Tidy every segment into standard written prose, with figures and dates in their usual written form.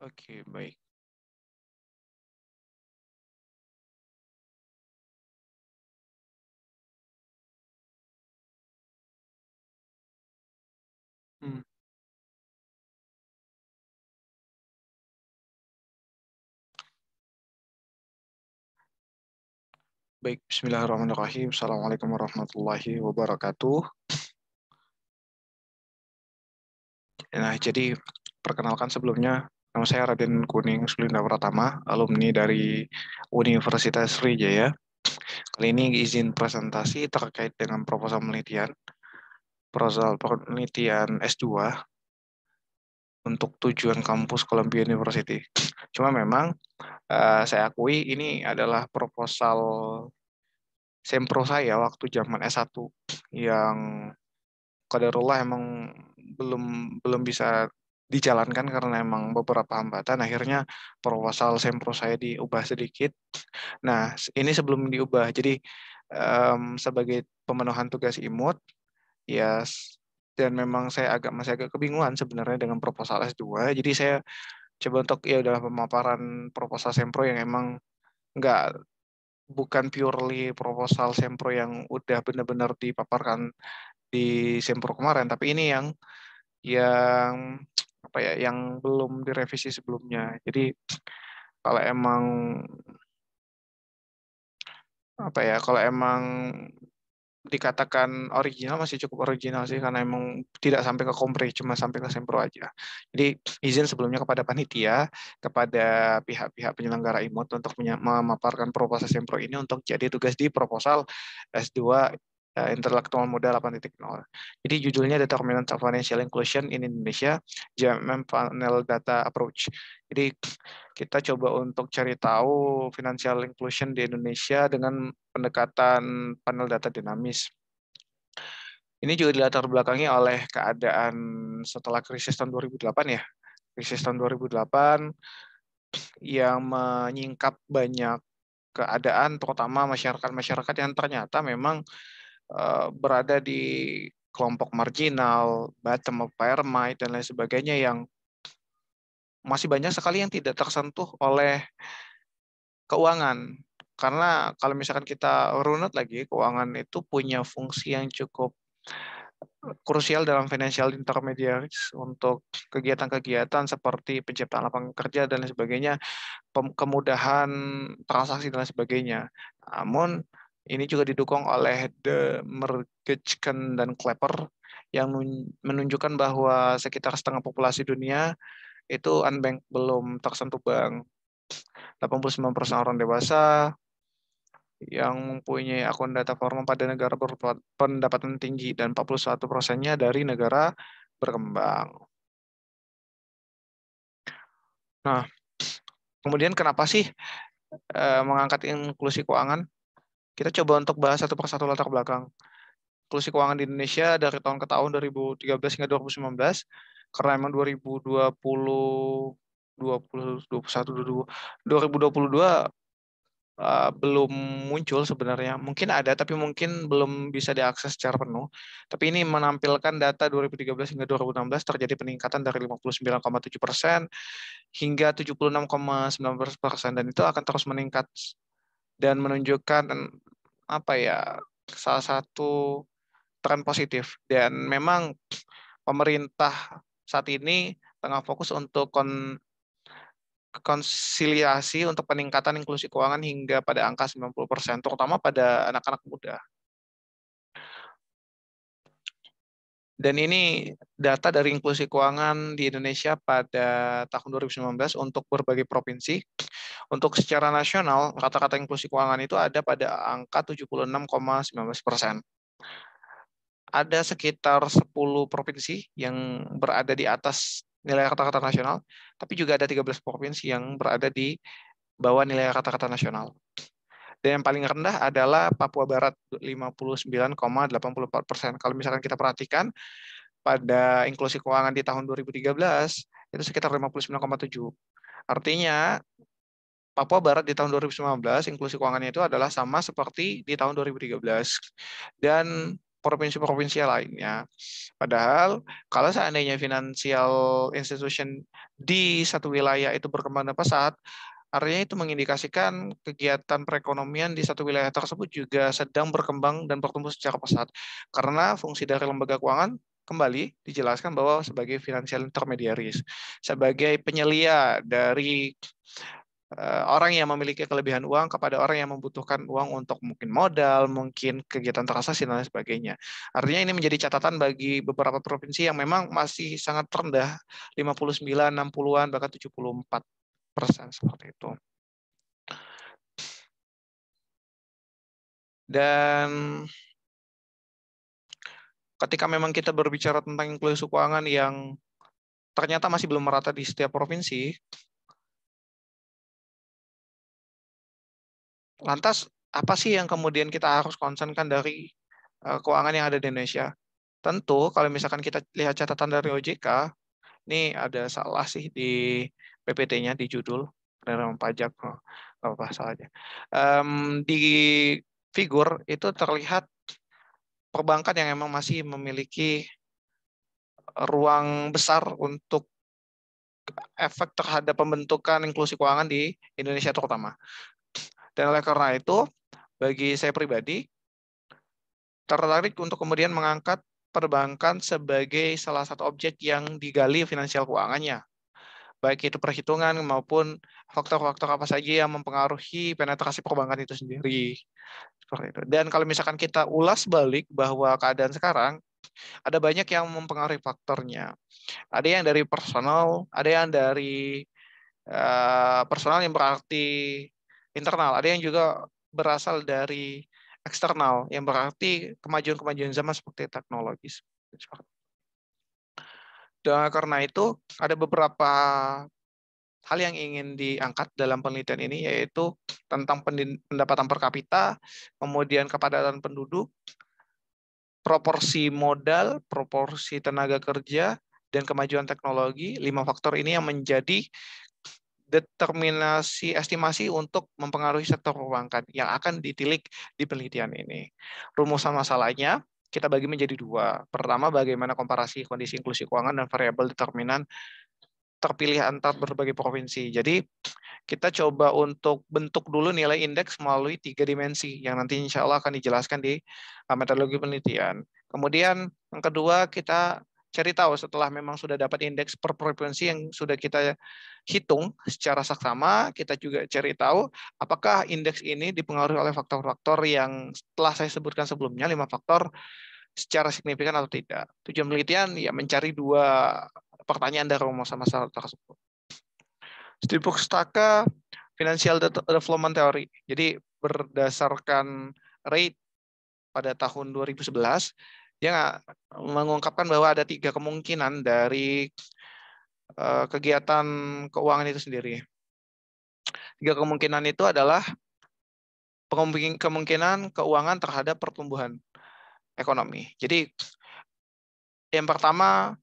Oke, baik. Hmm, baik, Bismillahirrahmanirrahim. Assalamualaikum warahmatullahi wabarakatuh. Nah, jadi perkenalkan sebelumnya, nama saya Raden Kuning Sulinda Pratama, alumni dari Universitas Sriwijaya. Kali ini izin presentasi terkait dengan proposal penelitian S2 untuk tujuan kampus Columbia University. Cuma memang saya akui ini adalah proposal sempro saya waktu zaman S1 yang qadarullah emang belum belum bisa dijalankan karena emang beberapa hambatan. Akhirnya proposal sempro saya diubah sedikit. Nah, ini sebelum diubah. Jadi sebagai pemenuhan tugas IMUT, ya dan memang saya masih agak kebingungan sebenarnya dengan proposal S2. Jadi saya coba untuk ya udah pemaparan proposal sempro yang emang nggak bukan purely proposal sempro yang udah benar-benar dipaparkan di sempro kemarin, tapi ini yang apa ya, yang belum direvisi sebelumnya. Jadi kalau emang apa ya, kalau emang dikatakan original masih cukup original sih karena emang tidak sampai ke kompre, cuma sampai ke sempro aja. Jadi izin sebelumnya kepada panitia, kepada pihak-pihak penyelenggara IMOT untuk memaparkan proposal sempro ini untuk jadi tugas di proposal S2 Intellectual Moda 8.0. Jadi judulnya Determinants of Financial Inclusion in Indonesia, JMM Panel Data Approach. Jadi kita coba untuk cari tahu financial inclusion di Indonesia dengan pendekatan panel data dinamis. Ini juga dilatar belakangi oleh keadaan setelah krisis tahun 2008 ya. Krisis tahun 2008 yang menyingkap banyak keadaan, terutama masyarakat-masyarakat yang ternyata memang berada di kelompok marginal, bottom of pyramid, dan lain sebagainya yang masih banyak sekali yang tidak tersentuh oleh keuangan. Karena kalau misalkan kita runut lagi, keuangan itu punya fungsi yang cukup krusial dalam financial intermediaries untuk kegiatan-kegiatan seperti penciptaan lapangan kerja dan lain sebagainya, kemudahan transaksi dan lain sebagainya. Namun ini juga didukung oleh The Mergečken dan Clapper yang menunjukkan bahwa sekitar setengah populasi dunia itu unbanked, belum tersentuh bank. 89% orang dewasa yang mempunyai akun data formal pada negara berpendapatan tinggi dan 41%-nya dari negara berkembang. Nah, kemudian kenapa sih mengangkat inklusi keuangan? Kita coba untuk bahas satu persatu latar belakang. Inklusi keuangan di Indonesia dari tahun ke tahun 2013 hingga 2019, karena emang 2020, 2021, 2022 belum muncul sebenarnya. Mungkin ada, tapi mungkin belum bisa diakses secara penuh. Tapi ini menampilkan data 2013 hingga 2016 terjadi peningkatan dari 59,7% hingga 76,9%, dan itu akan terus meningkat dan menunjukkan apa ya, salah satu tren positif. Dan memang pemerintah saat ini tengah fokus untuk konsiliasi untuk peningkatan inklusi keuangan hingga pada angka 90%, terutama pada anak-anak muda. Dan ini data dari inklusi keuangan di Indonesia pada tahun 2019 untuk berbagai provinsi. Untuk secara nasional, rata-rata inklusi keuangan itu ada pada angka 76,19%. Ada sekitar 10 provinsi yang berada di atas nilai rata-rata nasional, tapi juga ada 13 provinsi yang berada di bawah nilai rata-rata nasional. Dan yang paling rendah adalah Papua Barat, 59,84%. Kalau misalkan kita perhatikan, pada inklusi keuangan di tahun 2013, itu sekitar 59,7. Artinya, Papua Barat di tahun 2019, inklusi keuangannya itu adalah sama seperti di tahun 2013. Dan provinsi-provinsi lainnya. Padahal kalau seandainya financial institution di satu wilayah itu berkembang dengan pesat, artinya itu mengindikasikan kegiatan perekonomian di satu wilayah tersebut juga sedang berkembang dan bertumbuh secara pesat. Karena fungsi dari lembaga keuangan kembali dijelaskan bahwa sebagai financial intermediaries, sebagai penyelia dari orang yang memiliki kelebihan uang kepada orang yang membutuhkan uang untuk mungkin modal, mungkin kegiatan transaksi, dan lain sebagainya. Artinya ini menjadi catatan bagi beberapa provinsi yang memang masih sangat rendah, 59, 60-an, bahkan 74% seperti itu. Dan ketika memang kita berbicara tentang inklusi keuangan yang ternyata masih belum merata di setiap provinsi, lantas apa sih yang kemudian kita harus concernkan dari keuangan yang ada di Indonesia? Tentu kalau misalkan kita lihat catatan dari OJK, ini ada salah sih di PPT-nya di judul penerimaan pajak, nggak apa-apa salahnya. Di figur itu terlihat perbankan yang memang masih memiliki ruang besar untuk efek terhadap pembentukan inklusi keuangan di Indonesia terutama. Dan oleh karena itu, bagi saya pribadi, tertarik untuk kemudian mengangkat perbankan sebagai salah satu objek yang digali finansial keuangannya. Baik itu perhitungan maupun faktor-faktor apa saja yang mempengaruhi penetrasi perbankan itu sendiri. Seperti itu. Dan kalau misalkan kita ulas balik bahwa keadaan sekarang, ada banyak yang mempengaruhi faktornya. Ada yang dari personal, ada yang dari personal yang berarti internal, ada yang juga berasal dari eksternal, yang berarti kemajuan-kemajuan zaman seperti teknologis. Dan karena itu, ada beberapa hal yang ingin diangkat dalam penelitian ini, yaitu tentang pendapatan per kapita, kemudian kepadatan penduduk, proporsi modal, proporsi tenaga kerja, dan kemajuan teknologi. 5 faktor ini yang menjadi determinasi estimasi untuk mempengaruhi sektor perbankan yang akan ditilik di penelitian ini. Rumusan masalahnya kita bagi menjadi 2. Pertama, bagaimana komparasi kondisi inklusi keuangan dan variabel determinan terpilih antar berbagai provinsi. Jadi kita coba untuk bentuk dulu nilai indeks melalui 3 dimensi yang nanti insya Allah akan dijelaskan di metodologi penelitian. Kemudian yang kedua, kita cari tahu setelah memang sudah dapat indeks per provinsi yang sudah kita hitung secara saksama, kita juga cari tahu apakah indeks ini dipengaruhi oleh faktor-faktor yang telah saya sebutkan sebelumnya, 5 faktor secara signifikan atau tidak. Tujuan penelitian ya mencari 2 pertanyaan dari rumusan masalah tersebut. Studi Pustaka Financial Development Theory. Jadi berdasarkan rate pada tahun 2011, dia mengungkapkan bahwa ada 3 kemungkinan dari kegiatan keuangan itu sendiri. 3 kemungkinan itu adalah kemungkinan keuangan terhadap pertumbuhan ekonomi. Jadi yang pertama,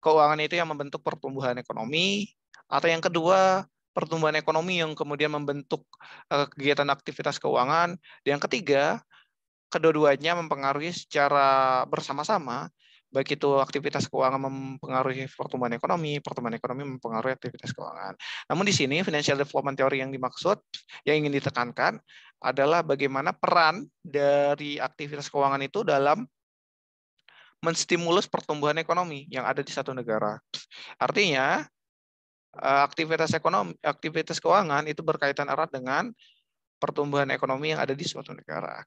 keuangan itu yang membentuk pertumbuhan ekonomi, atau yang kedua, pertumbuhan ekonomi yang kemudian membentuk kegiatan aktivitas keuangan. Dan yang ketiga, kedua-duanya mempengaruhi secara bersama-sama, baik itu aktivitas keuangan mempengaruhi pertumbuhan ekonomi mempengaruhi aktivitas keuangan. Namun di sini financial development theory yang dimaksud, yang ingin ditekankan adalah bagaimana peran dari aktivitas keuangan itu dalam menstimulus pertumbuhan ekonomi yang ada di satu negara. Artinya, aktivitas keuangan itu berkaitan erat dengan pertumbuhan ekonomi yang ada di suatu negara.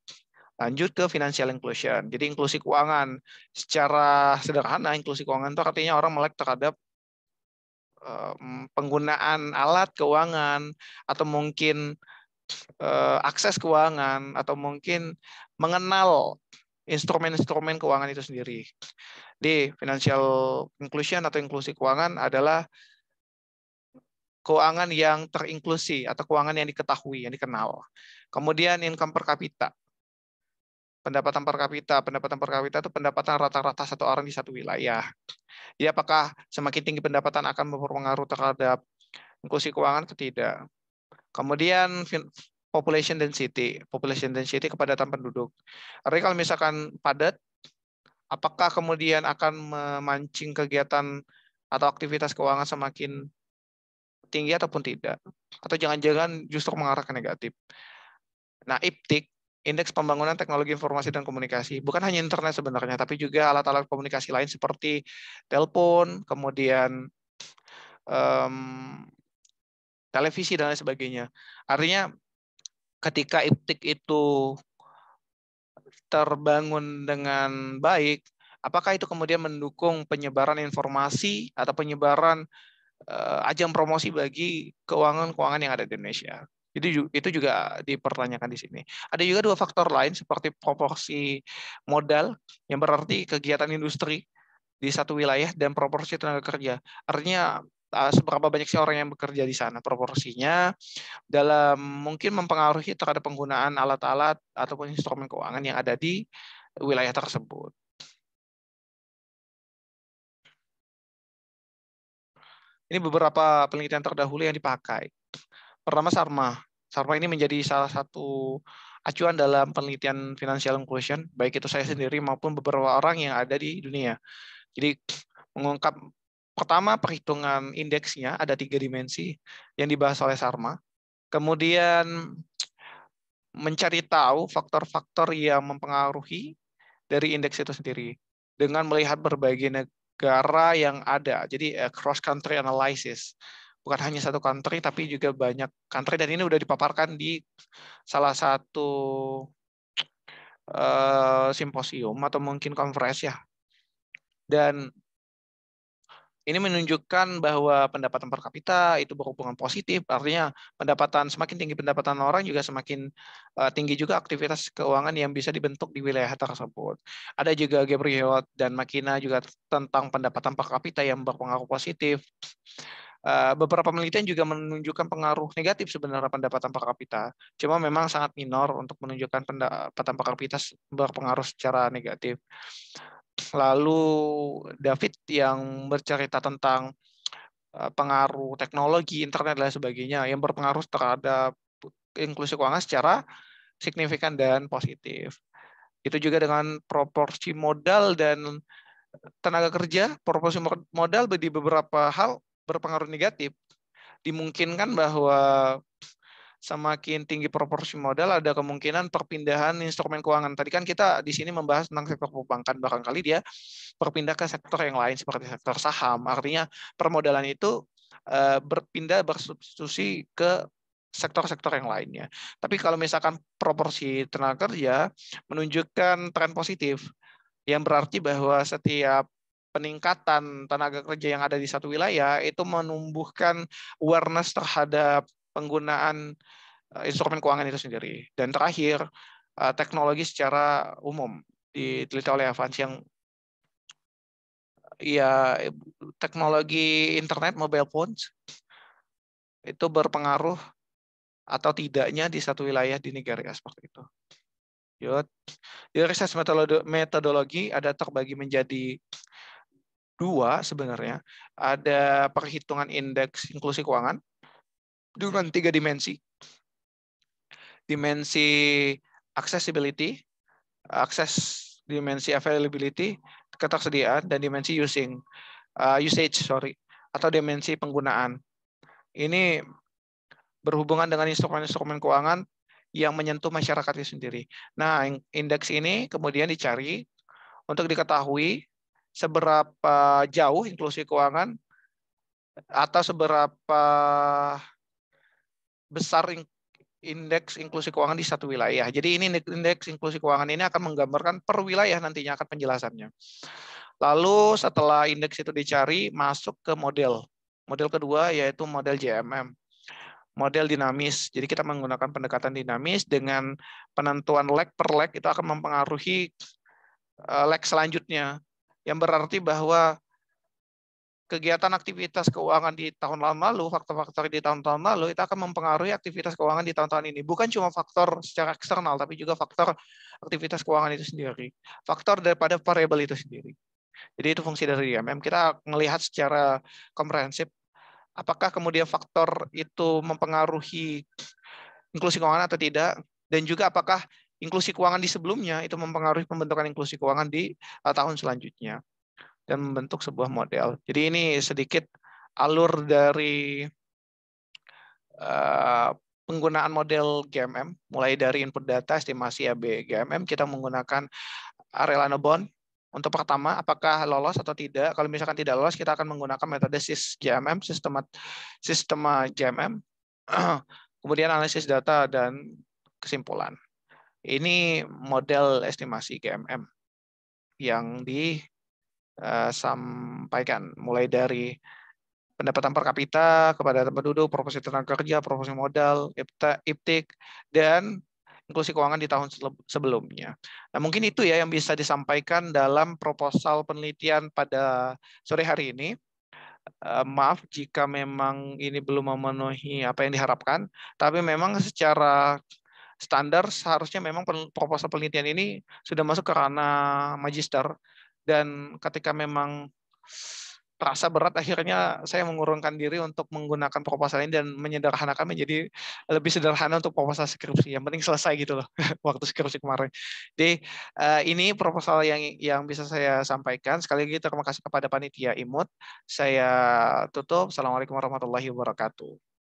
Lanjut ke financial inclusion. Jadi inklusi keuangan. Secara sederhana, inklusi keuangan itu artinya orang melek terhadap penggunaan alat keuangan, atau mungkin akses keuangan, atau mungkin mengenal instrumen-instrumen keuangan itu sendiri. Di financial inclusion atau inklusi keuangan adalah keuangan yang terinklusi atau keuangan yang diketahui, yang dikenal. Kemudian income per kapita. Pendapatan per kapita itu pendapatan rata-rata satu orang di satu wilayah. Jadi apakah semakin tinggi pendapatan akan berpengaruh terhadap inklusi keuangan atau tidak? Kemudian population density kepadatan penduduk. Artinya kalau misalkan padat, Apakah kemudian akan memancing kegiatan atau aktivitas keuangan semakin tinggi ataupun tidak? Atau jangan-jangan justru mengarah ke negatif? Nah, IPTIK, Indeks Pembangunan Teknologi Informasi dan Komunikasi, bukan hanya internet sebenarnya, tapi juga alat-alat komunikasi lain seperti telepon, kemudian televisi, dan lain sebagainya. Artinya, ketika IPTIK itu terbangun dengan baik, apakah itu kemudian mendukung penyebaran informasi atau penyebaran ajang promosi bagi keuangan-keuangan yang ada di Indonesia? Itu juga dipertanyakan di sini. Ada juga dua faktor lain seperti proporsi modal, yang berarti kegiatan industri di satu wilayah, dan proporsi tenaga kerja. Artinya seberapa banyak sih orang yang bekerja di sana, proporsinya dalam mungkin mempengaruhi terhadap penggunaan alat-alat ataupun instrumen keuangan yang ada di wilayah tersebut. Ini beberapa penelitian terdahulu yang dipakai. Pertama, SARMA. SARMA ini menjadi salah satu acuan dalam penelitian financial inclusion, baik itu saya sendiri maupun beberapa orang yang ada di dunia. Jadi mengungkap pertama perhitungan indeksnya, ada 3 dimensi yang dibahas oleh SARMA. Kemudian mencari tahu faktor-faktor yang mempengaruhi dari indeks itu sendiri dengan melihat berbagai negara yang ada. Jadi cross country analysis. Bukan hanya satu country tapi juga banyak country, dan ini udah dipaparkan di salah satu simposium atau mungkin conference ya. Dan ini menunjukkan bahwa pendapatan per kapita itu berhubungan positif, artinya pendapatan semakin tinggi pendapatan orang juga semakin tinggi juga aktivitas keuangan yang bisa dibentuk di wilayah tersebut. Ada juga Gabriel dan Makina juga tentang pendapatan per kapita yang berpengaruh positif. Beberapa penelitian juga menunjukkan pengaruh negatif sebenarnya pendapatan per kapita. Cuma memang sangat minor untuk menunjukkan pendapatan per kapita berpengaruh secara negatif. Lalu David yang bercerita tentang pengaruh teknologi, internet, dan sebagainya yang berpengaruh terhadap inklusi keuangan secara signifikan dan positif. Itu juga dengan proporsi modal dan tenaga kerja, proporsi modal di beberapa hal berpengaruh negatif. Dimungkinkan bahwa semakin tinggi proporsi modal, ada kemungkinan perpindahan instrumen keuangan. Tadi kan kita di sini membahas tentang sektor perbankan, barangkali dia berpindah ke sektor yang lain seperti sektor saham. Artinya permodalan itu berpindah bersubstitusi ke sektor-sektor yang lainnya. Tapi kalau misalkan proporsi tenaga kerja menunjukkan tren positif, yang berarti bahwa setiap peningkatan tenaga kerja yang ada di satu wilayah itu menumbuhkan awareness terhadap penggunaan instrumen keuangan itu sendiri. Dan terakhir, teknologi secara umum diteliti oleh Avans yang ya teknologi internet, mobile phones itu berpengaruh atau tidaknya di satu wilayah di Nigeria seperti itu. Di research metodologi ada terbagi menjadi dua sebenarnya. Ada perhitungan indeks inklusi keuangan dengan 3 dimensi. Dimensi accessibility, dimensi availability, ketersediaan, dan dimensi usage, atau dimensi penggunaan. Ini berhubungan dengan instrumen-instrumen keuangan yang menyentuh masyarakat itu sendiri. Nah, indeks ini kemudian dicari untuk diketahui seberapa jauh inklusi keuangan atau seberapa besar indeks inklusi keuangan di satu wilayah. Jadi ini indeks inklusi keuangan ini akan menggambarkan per wilayah nantinya akan penjelasannya. Lalu setelah indeks itu dicari, masuk ke model. Model kedua yaitu model JMM. Model dinamis. Jadi kita menggunakan pendekatan dinamis dengan penentuan leg per leg itu akan mempengaruhi leg selanjutnya. Yang berarti bahwa kegiatan aktivitas keuangan di tahun lalu, faktor-faktor di tahun-tahun lalu itu akan mempengaruhi aktivitas keuangan di tahun-tahun ini. Bukan cuma faktor secara eksternal, tapi juga faktor aktivitas keuangan itu sendiri. Faktor daripada variabel itu sendiri. Jadi itu fungsi dari IMM. Kita melihat secara komprehensif apakah kemudian faktor itu mempengaruhi inklusi keuangan atau tidak, dan juga apakah inklusi keuangan di sebelumnya itu mempengaruhi pembentukan inklusi keuangan di tahun selanjutnya dan membentuk sebuah model. Jadi ini sedikit alur dari penggunaan model GMM, mulai dari input data, estimasi AB GMM, kita menggunakan Arellano Bond. Untuk pertama, apakah lolos atau tidak? Kalau misalkan tidak lolos, kita akan menggunakan metode SIS-GMM, sistem GMM, kemudian analisis data dan kesimpulan. Ini model estimasi GMM yang disampaikan mulai dari pendapatan per kapita, kepadatan penduduk, proporsi tenaga kerja, proporsi modal, IPTIK, dan inklusi keuangan di tahun sebelumnya. Nah, mungkin itu ya yang bisa disampaikan dalam proposal penelitian pada sore hari ini. Maaf jika memang ini belum memenuhi apa yang diharapkan, tapi memang secara standar seharusnya memang proposal penelitian ini sudah masuk ke ranah magister, dan ketika memang terasa berat, akhirnya saya mengurungkan diri untuk menggunakan proposal ini dan menyederhanakan menjadi lebih sederhana untuk proposal skripsi. Yang penting selesai gitu loh waktu skripsi kemarin. Jadi ini proposal yang bisa saya sampaikan. Sekali lagi terima kasih kepada panitia IMUT. Saya tutup. Assalamualaikum warahmatullahi wabarakatuh.